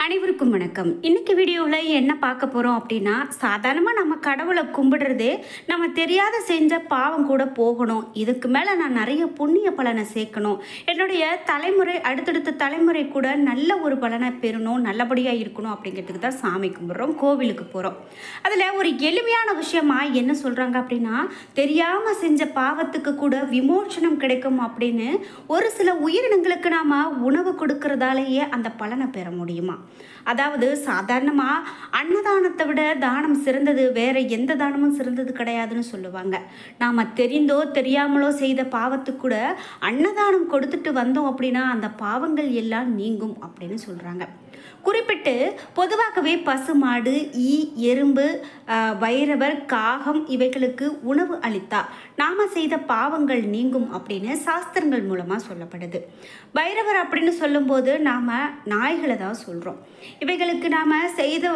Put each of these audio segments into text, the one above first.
அனைவருக்கும் வணக்கம். இன்னைக்கு வீடியோவில் என்ன பார்க்க போகிறோம் அப்படின்னா, சாதாரணமாக நம்ம கடவுளை கும்பிடுறதே நம்ம தெரியாத செஞ்ச பாவம் கூட போகணும், இதுக்கு மேலே நான் நிறைய புண்ணிய பலனை சேர்க்கணும், என்னுடைய தலைமுறை அடுத்தடுத்த தலைமுறை கூட நல்ல ஒரு பலனை பெறணும், நல்லபடியாக இருக்கணும் அப்படிங்கிறதுக்கு தான் சாமி கும்பிட்றோம், கோவிலுக்கு போகிறோம். அதில் ஒரு எளிமையான விஷயமா என்ன சொல்கிறாங்க அப்படின்னா, தெரியாமல் செஞ்ச பாவத்துக்கு கூட விமோசனம் கிடைக்கும் அப்படின்னு ஒரு சில உயிரினங்களுக்கு நாம் உணவு கொடுக்கறதாலேயே அந்த பலனை பெற முடியுமா? அதாவது சாதாரணமாக அன்னதானத்தை விட தானம் சிறந்தது வேற எந்த தானமும் சிறந்தது கிடையாதுன்னு சொல்லுவாங்க. நாம் தெரிந்தோ தெரியாமலோ செய்த பாவத்துக்கு கூட அன்னதானம் கொடுத்துட்டு வந்தோம் அப்படின்னா அந்த பாவங்கள் எல்லாம் நீங்கும் அப்படின்னு சொல்கிறாங்க. குறிப்பிட்டு பொதுவாகவே பசுமாடு, ஈ, எறும்பு, வைரவர், காகம் இவைகளுக்கு உணவு அளித்தா நாம் செய்த பாவங்கள் நீங்கும் அப்படின்னு சாஸ்திரங்கள் மூலமாக சொல்லப்படுது. வைரவர் அப்படின்னு சொல்லும்போது நாம் நாய்களை தான் சொல்கிறோம். இவைகளுக்கு நாம் செய்த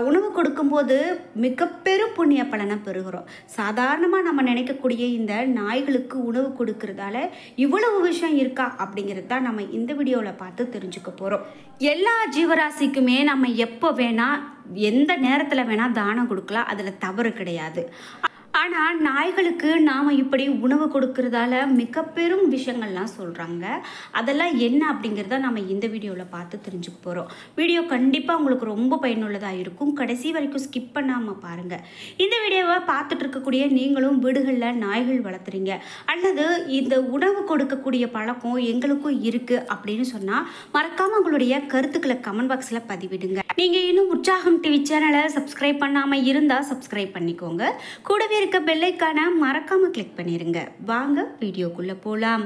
உணவு கொடுக்கும்போது மிக பெரும் புண்ணிய பலனை பெறுகிறோம். சாதாரணமாக நம்ம நினைக்கக்கூடிய இந்த நாய்களுக்கு உணவு கொடுக்கறதால இவ்வளவு விஷயம் இருக்கா அப்படிங்கிறது தான் நம்ம இந்த வீடியோவில் பார்த்து தெரிஞ்சுக்க போகிறோம். எல்லா ஜீவராசிக்குமே நம்ம எப்போ வேணால் எந்த நேரத்தில் வேணால் தானம் கொடுக்கலாம், அதில் தவறு கிடையாது. ஆனால் நாய்களுக்கு நாம் இப்படி உணவு கொடுக்கறதால மிக பெரும் விஷயங்கள்லாம் சொல்கிறாங்க. அதெல்லாம் என்ன அப்படிங்கிறத நம்ம இந்த வீடியோவில் பார்த்து தெரிஞ்சுக்க போகிறோம். வீடியோ கண்டிப்பாக உங்களுக்கு ரொம்ப பயனுள்ளதாக இருக்கும். கடைசி வரைக்கும் ஸ்கிப் பண்ணாமல் பாருங்கள். இந்த வீடியோவை பார்த்துட்டு இருக்கக்கூடிய நீங்களும் வீடுகளில் நாய்கள் வளர்த்துறீங்க அல்லது இந்த உணவு கொடுக்கக்கூடிய பழக்கம் எங்களுக்கும் இருக்குது அப்படின்னு சொன்னால் மறக்காமல் உங்களுடைய கருத்துக்களை கமெண்ட் பாக்ஸில் பதிவிடுங்க. நீங்கள் இன்னும் உற்சாகம் டிவி சேனலை சப்ஸ்கிரைப் பண்ணாமல் இருந்தால் சப்ஸ்கிரைப் பண்ணிக்கோங்க. கூடவே இருக்க பெல்லைக்கான மறக்காம கிளிக் பண்ணிருங்க. வாங்க வீடியோக்குள்ள போலாம்.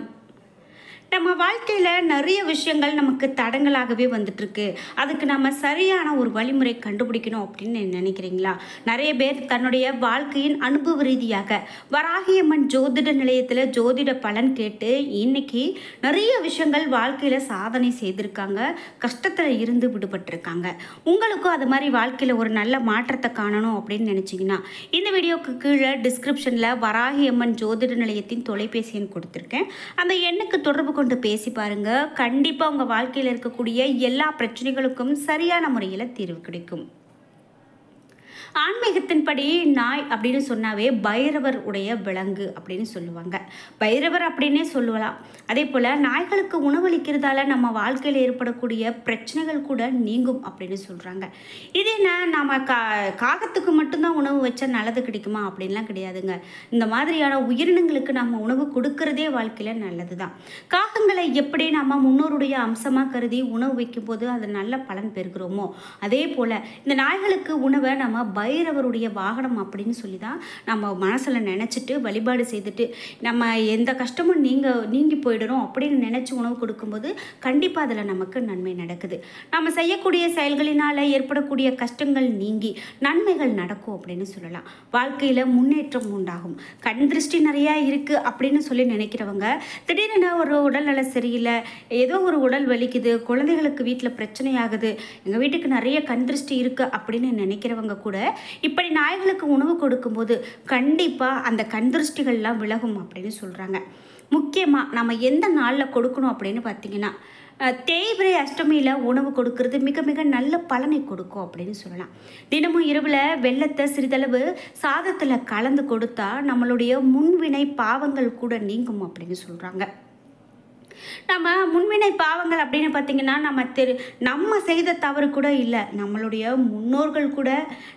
நம்ம வாழ்க்கையில் நிறைய விஷயங்கள் நமக்கு தடங்களாகவே வந்துட்டுருக்கு. அதுக்கு நம்ம சரியான ஒரு வழிமுறை கண்டுபிடிக்கணும் அப்படின்னு நினைக்கிறீங்களா? நிறைய பேர் தன்னுடைய வாழ்க்கையின் அனுபவ ரீதியாக வராகியம்மன் ஜோதிட நிலையத்தில் ஜோதிட பலன் கேட்டு இன்னைக்கு நிறைய விஷயங்கள் வாழ்க்கையில் சாதனை செய்திருக்காங்க, கஷ்டத்தில் இருந்து விடுபட்டிருக்காங்க. உங்களுக்கும் அது மாதிரி வாழ்க்கையில் ஒரு நல்ல மாற்றத்தை காணணும் அப்படின்னு நினச்சிங்கன்னா இந்த வீடியோக்கு கீழே டிஸ்கிரிப்ஷனில் வராகியம்மன் ஜோதிட நிலையத்தின் தொலைபேசி எண் கொடுத்துருக்கேன். அந்த எண்ணுக்கு தொடர்பு கொண்டு பேசி பாருங்க. கண்டிப்பா உங்க வாழ்க்கையில் இருக்கக்கூடிய எல்லா பிரச்சனைகளுக்கும் சரியான முறையில் தீர்வு கிடைக்கும். ஆன்மீகத்தின்படி நாய் அப்படின்னு சொன்னாவே பைரவர் உடைய விலங்கு அப்படின்னு சொல்லுவாங்க. பைரவர் அப்படின்னே சொல்லலாம். அதே போல் நாய்களுக்கு உணவளிக்கிறதால நம்ம வாழ்க்கையில் ஏற்படக்கூடிய பிரச்சனைகள் கூட நீங்கும் அப்படின்னு சொல்கிறாங்க. இது என்ன, நம்ம காகத்துக்கு மட்டும்தான் உணவு வச்சா நல்லது கிடைக்குமா அப்படின்லாம் கிடையாதுங்க. இந்த மாதிரியான உயிரினங்களுக்கு நம்ம உணவு கொடுக்கறதே வாழ்க்கையில் நல்லது தான். காகங்களை எப்படி நம்ம முன்னோருடைய அம்சமாக கருதி உணவு வைக்கும்போது அது நல்ல பலன் பெறுகிறோமோ அதே போல் இந்த நாய்களுக்கு உணவை நம்ம பைரவருடைய வாகனம் அப்படின்னு சொல்லி தான் நம்ம மனசில் நினச்சிட்டு வழிபாடு செய்துட்டு நம்ம எந்த கஷ்டமும் நீங்கி போயிடணும் அப்படின்னு நினச்சி உணவு கொடுக்கும்போது கண்டிப்பாக அதில் நமக்கு நன்மை நடக்குது. நம்ம செய்யக்கூடிய செயல்களினால் ஏற்படக்கூடிய கஷ்டங்கள் நீங்கி நன்மைகள் நடக்கும் அப்படின்னு சொல்லலாம். வாழ்க்கையில் முன்னேற்றம் உண்டாகும். கண் திருஷ்டி நிறையா இருக்குது அப்படின்னு சொல்லி நினைக்கிறவங்க திடீரென ஒரு உடல்நல சரியில்லை, ஏதோ ஒரு உடல் வலிக்குது, குழந்தைகளுக்கு வீட்டில் பிரச்சனை ஆகுது, எங்கள் வீட்டுக்கு நிறைய கண் திருஷ்டி இருக்குது அப்படின்னு நினைக்கிறவங்க கூட இப்படி நாய்களுக்கு உணவு கொடுக்கும்போது கண்டிப்பாக அந்த கண் திருஷ்டிகள்லாம் விலகும் அப்படின்னு சொல்கிறாங்க. முக்கியமாக நம்ம எந்த நாளில் கொடுக்கணும் அப்படின்னு பார்த்தீங்கன்னா தேய்பிரை அஷ்டமியில் உணவு கொடுக்கறது மிக மிக நல்ல பலனை கொடுக்கும் அப்படின்னு சொல்லலாம். தினமும் இரவில் வெல்லத்தை சிறிதளவு சாதத்தில் கலந்து கொடுத்தா நம்மளுடைய முன்வினை பாவங்கள் கூட நீங்கும் அப்படின்னு சொல்கிறாங்க. நம்ம முன்வினை பாவங்கள் அப்படின்னு பார்த்தீங்கன்னா நம்ம செய்த தவறு கூட இல்லை, நம்மளுடைய முன்னோர்கள் கூட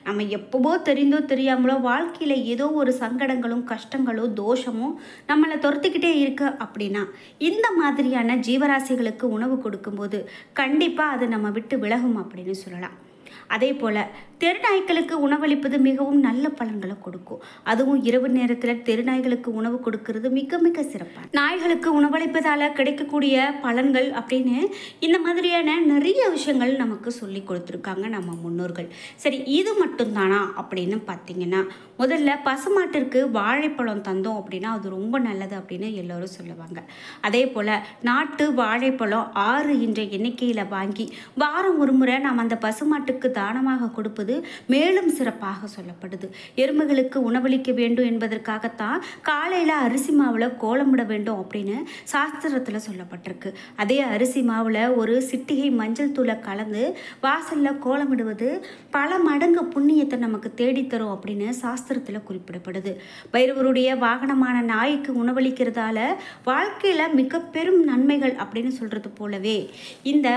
நம்ம எப்பவோ தெரிந்தோ தெரியாமலோ வாழ்க்கையில் ஏதோ ஒரு சங்கடங்களும் கஷ்டங்களோ தோஷமும் நம்மளை துரத்திக்கிட்டே இருக்கு அப்படின்னா இந்த மாதிரியான ஜீவராசிகளுக்கு உணவு கொடுக்கும்போது கண்டிப்பாக அது நம்ம விட்டு விலகும் அப்படின்னு சொல்லலாம். அதே போல் தெருநாய்களுக்கு உணவளிப்பது மிகவும் நல்ல பலன்களை கொடுக்கும். அதுவும் இரவு நேரத்தில் தெருநாய்களுக்கு உணவு கொடுக்கறது மிக மிக சிறப்பாக. நாய்களுக்கு உணவளிப்பதால் கிடைக்கக்கூடிய பலன்கள் அப்படின்னு இந்த மாதிரியான நிறைய விஷயங்கள் நமக்கு சொல்லி கொடுத்துருக்காங்க நம்ம முன்னோர்கள். சரி, இது மட்டும்தானா அப்படின்னு பார்த்தீங்கன்னா முதல்ல பசுமாட்டிற்கு வாழைப்பழம் தந்தோம் அப்படின்னா அது ரொம்ப நல்லது அப்படின்னு எல்லோரும் சொல்லுவாங்க. அதே போல் நாட்டு வாழைப்பழம் 6 என்ற எண்ணிக்கையில் வாங்கி வாரம் ஒரு முறை நாம் அந்த பசுமாட்டுக்கு பசுமாட்டுக்கு தானமாக கொடுப்பது மேலும் சிறப்பாக சொல்லப்படுது. எறும்புகளுக்கு உணவளிக்க வேண்டும் என்பதற்காகத்தான் காலையில் அரிசி மாவில் கோலமிட வேண்டும் அப்படின்னு சாஸ்திரத்தில் சொல்லப்பட்டிருக்கு. அதே அரிசி மாவில் ஒரு சிட்டிகை மஞ்சள் தூளை கலந்து வாசலில் கோலமிடுவது பல மடங்கு புண்ணியத்தை நமக்கு தேடித்தரும் அப்படின்னு சாஸ்திரத்தில் குறிப்பிடப்படுது. பைரவருடைய வாகனமான நாய்க்கு உணவளிக்கிறதால வாழ்க்கையில் மிக பெரும் நன்மைகள் அப்படின்னு சொல்கிறது போலவே இந்த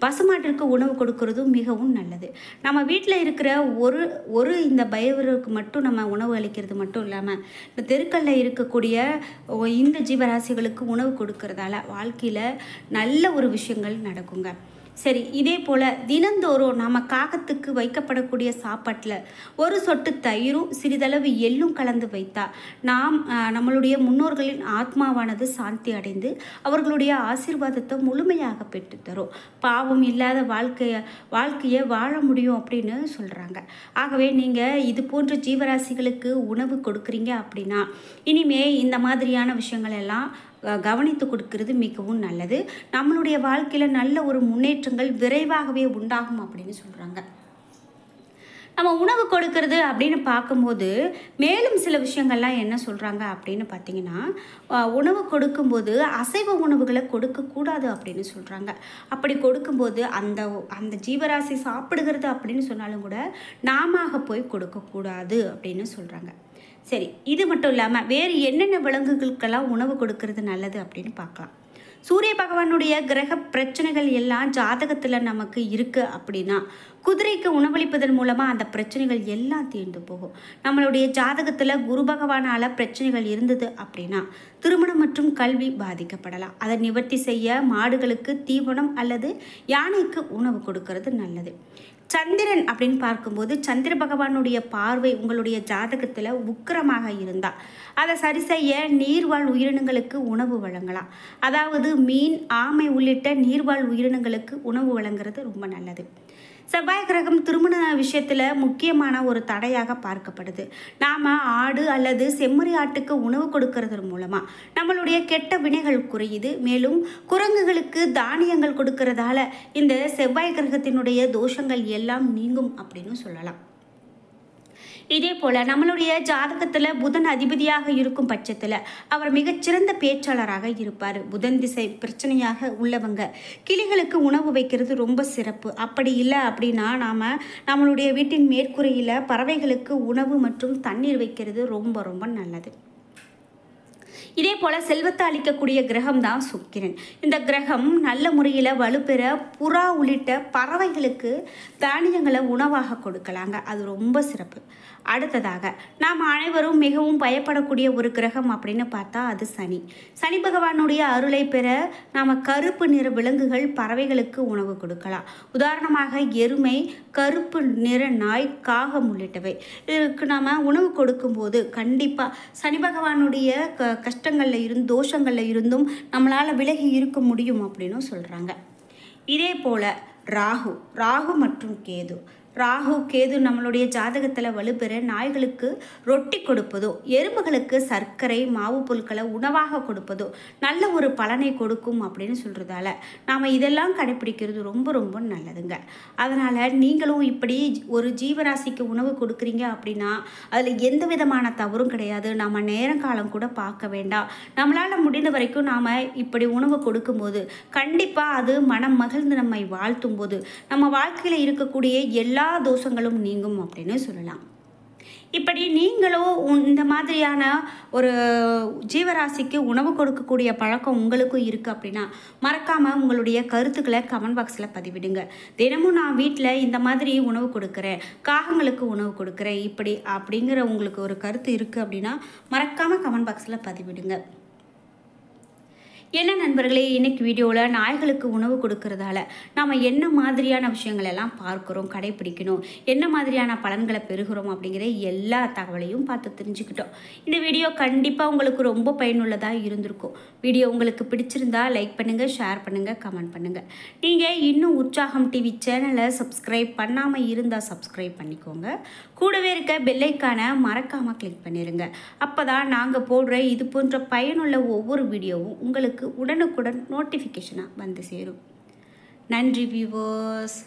பசுமாட்டிற்கு உணவு கொடுக்கறதும் மிகவும் நல்லது. நம்ம வீட்டில் இருக்கிற ஒரு இந்த பைரவருக்கு மட்டும் நம்ம உணவு அளிக்கிறது மட்டும் இல்லாமல் இந்த தெருக்களில் இருக்கக்கூடிய இந்த ஜீவராசிகளுக்கு உணவு கொடுக்கறதால வாழ்க்கையில் நல்ல ஒரு விஷயங்கள் நடக்குங்க. சரி, இதே போல் தினந்தோறும் நம்ம காகத்துக்கு வைக்கப்படக்கூடிய சாப்பாட்டில் ஒரு சொட்டு தயிரும் சிறிதளவு எள்ளும் கலந்து வைத்தா நம்மளுடைய முன்னோர்களின் ஆத்மாவானது சாந்தி அடைந்து அவர்களுடைய ஆசீர்வாதத்தை முழுமையாக பெற்றுத்தரும். பாவம் இல்லாத வாழ்க்கையை வாழ முடியும் அப்படின்னு சொல்கிறாங்க. ஆகவே நீங்கள் இது போன்ற ஜீவராசிகளுக்கு உணவு கொடுக்குறீங்க அப்படின்னா இனிமே இந்த மாதிரியான விஷயங்கள் எல்லாம் கவனித்து கொடுக்கறது மிகவும் நல்லது. நம்மளுடைய வாழ்க்கையில் நல்ல ஒரு முன்னேற்றங்கள் விரைவாகவே உண்டாகும் அப்படின்னு சொல்கிறாங்க. நம்ம உணவு கொடுக்கறது அப்படின்னு பார்க்கும்போது மேலும் சில விஷயங்கள்லாம் என்ன சொல்கிறாங்க அப்படின்னு பார்த்தீங்கன்னா, உணவு கொடுக்கும்போது அசைவ உணவுகளை கொடுக்கக்கூடாது அப்படின்னு சொல்கிறாங்க. அப்படி கொடுக்கும்போது அந்த ஜீவராசி சாப்பிடுகிறது அப்படின்னு சொன்னாலும் கூட நாம போய் கொடுக்கக்கூடாது அப்படின்னு சொல்கிறாங்க. சரி, இது மட்டும் இல்லாமல் வேறு என்னென்ன விலங்குகளுக்கெல்லாம் உணவு கொடுக்கறது நல்லது அப்படின்னு பார்க்கலாம். சூரிய பகவானுடைய கிரக பிரச்சனைகள் எல்லாம் ஜாதகத்தில் நமக்கு இருக்குது அப்படின்னா குதிரைக்கு உணவளிப்பதன் மூலமாக அந்த பிரச்சனைகள் எல்லாம் தீர்ந்து போகும். நம்மளுடைய ஜாதகத்தில் குரு பகவானால் பிரச்சனைகள் இருந்தது அப்படின்னா திருமணம் மற்றும் கல்வி பாதிக்கப்படலாம். அதை நிவர்த்தி செய்ய மாடுகளுக்கு தீவனம் அல்லது யானைக்கு உணவு கொடுக்கறது நல்லது. சந்திரன் அப்படின்னு பார்க்கும்போது சந்திர பகவானுடைய பார்வை உங்களுடைய ஜாதகத்தில் உக்கிரமாக இருந்தால் அதை சரி செய்ய நீர்வாழ் உயிரினங்களுக்கு உணவு வழங்கலாம். அதாவது மீன், ஆமை உள்ளிட்ட நீர்வாழ் உயிரினங்களுக்கு உணவு வழங்குறது ரொம்ப நல்லது. செவ்வாய் கிரகம் திருமண விஷயத்தில் முக்கியமான ஒரு தடையாக பார்க்கப்படுது. நாம் ஆடு அல்லது செம்மறி ஆட்டுக்கு உணவு கொடுக்கறது மூலமாக நம்மளுடைய கெட்ட வினைகள் குறையுது. மேலும் குரங்குகளுக்கு தானியங்கள் கொடுக்கறதால இந்த செவ்வாய் கிரகத்தினுடைய தோஷங்கள் எல்லாம் நீங்கும் அப்படின்னு சொல்லலாம். இதே போல் நம்மளுடைய ஜாதகத்தில் புதன் அதிபதியாக இருக்கும் பட்சத்தில் அவர் மிகச்சிறந்த பேச்சாளராக இருப்பார். புதன் திசை பிரச்சனையாக உள்ளவங்க கிளிகளுக்கு உணவு வைக்கிறது ரொம்ப சிறப்பு. அப்படி இல்லை அப்படின்னா நம்மளுடைய வீட்டின் மேற்கூரையில் பறவைகளுக்கு உணவு மற்றும் தண்ணீர் வைக்கிறது ரொம்ப ரொம்ப நல்லது. இதே போல் செல்வத்தை அளிக்கக்கூடிய கிரகம் தான் சுக்கிரன். இந்த கிரகம் நல்ல முறையில் வலுப்பெற புறா உள்ளிட்ட பறவைகளுக்கு தானியங்களை உணவாக கொடுக்கலாங்க. அது ரொம்ப சிறப்பு. அடுத்ததாக நாம் அனைவரும் மிகவும் பயப்படக்கூடிய ஒரு கிரகம் அப்படின்னு பார்த்தா அது சனி. சனி பகவானுடைய அருளை பெற நாம் கருப்பு நிற விலங்குகள் பறவைகளுக்கு உணவு கொடுக்கலாம். உதாரணமாக எருமை, கருப்பு நிற நாய், காகம் உள்ளிட்டவை. இதற்கு நாம் உணவு கொடுக்கும்போது கண்டிப்பாக சனி பகவானுடைய கஷ்டங்களில் தோஷங்களில் இருந்தும் நம்மளால் விலகி இருக்க முடியும் அப்படின்னு சொல்கிறாங்க. இதே போல் ராகு மற்றும் கேது நம்மளுடைய ஜாதகத்தில் வலுப்பெற நாய்களுக்கு ரொட்டி கொடுப்பதோ எறும்புகளுக்கு சர்க்கரை மாவு பொருட்களை உணவாக கொடுப்பதோ நல்ல ஒரு பலனை கொடுக்கும் அப்படின்னு சொல்கிறதால நாம் இதெல்லாம் கடைப்பிடிக்கிறது ரொம்ப ரொம்ப நல்லதுங்க. அதனால் நீங்களும் இப்படி ஒரு ஜீவராசிக்கு உணவு கொடுக்குறீங்க அப்படின்னா அதில் எந்த விதமான தவறும் கிடையாது. நம்ம நேரங்காலம் கூட பார்க்க வேண்டாம். நம்மளால் முடிந்த வரைக்கும் நாம் இப்படி உணவு கொடுக்கும்போது கண்டிப்பாக அது மனம் மகிழ்ந்து நம்மை வாழ்த்தும் போது நம்ம வாழ்க்கையில் இருக்கக்கூடிய எல்லா தோஷங்களும் நீங்கும் அப்படின்னு சொல்லலாம். இப்படி நீங்களும் இந்த மாதிரியான ஒரு ஜீவராசிக்கு உணவு கொடுக்கக்கூடிய பழக்கம் உங்களுக்கும் இருக்குது அப்படின்னா மறக்காமல் உங்களுடைய கருத்துக்களை கமெண்ட் பாக்ஸில் பதிவிடுங்க. தினமும் நான் வீட்டில் இந்த மாதிரி உணவு கொடுக்குறேன், காகங்களுக்கு உணவு கொடுக்குறேன் இப்படி அப்படிங்கிற உங்களுக்கு ஒரு கருத்து இருக்குது அப்படின்னா மறக்காமல் கமெண்ட் பாக்ஸில் பதிவிடுங்க. என்ன நண்பர்களே, இன்னைக்கு வீடியோவில் நாய்களுக்கு உணவு கொடுக்கறதால நாம் என்ன மாதிரியான விஷயங்கள் எல்லாம் பார்க்குறோம், கடைப்பிடிக்கணும், என்ன மாதிரியான பலன்களை பெறுகிறோம் அப்படிங்கிற எல்லா தகவலையும் பார்த்து தெரிஞ்சுக்கிட்டோம். இந்த வீடியோ கண்டிப்பாக உங்களுக்கு ரொம்ப பயனுள்ளதாக இருந்திருக்கும். வீடியோ உங்களுக்கு பிடிச்சிருந்தா லைக் பண்ணுங்கள், ஷேர் பண்ணுங்கள், கமெண்ட் பண்ணுங்கள். நீங்கள் இன்னும் உற்சாகம் டிவி சேனலை சப்ஸ்கிரைப் பண்ணாமல் இருந்தால் சப்ஸ்கிரைப் பண்ணிக்கோங்க. கூடவே இருக்க பெல்லைக்கான மறக்காமல் கிளிக் பண்ணிடுங்க. அப்போ தான் நாங்கள் போடுற இது போன்ற பயனுள்ள ஒவ்வொரு வீடியோவும் உங்களுக்கு உடனுக்குடன் நோட்டிஃபிகேஷனாக வந்து சேரும். நன்றி வியூவர்ஸ்.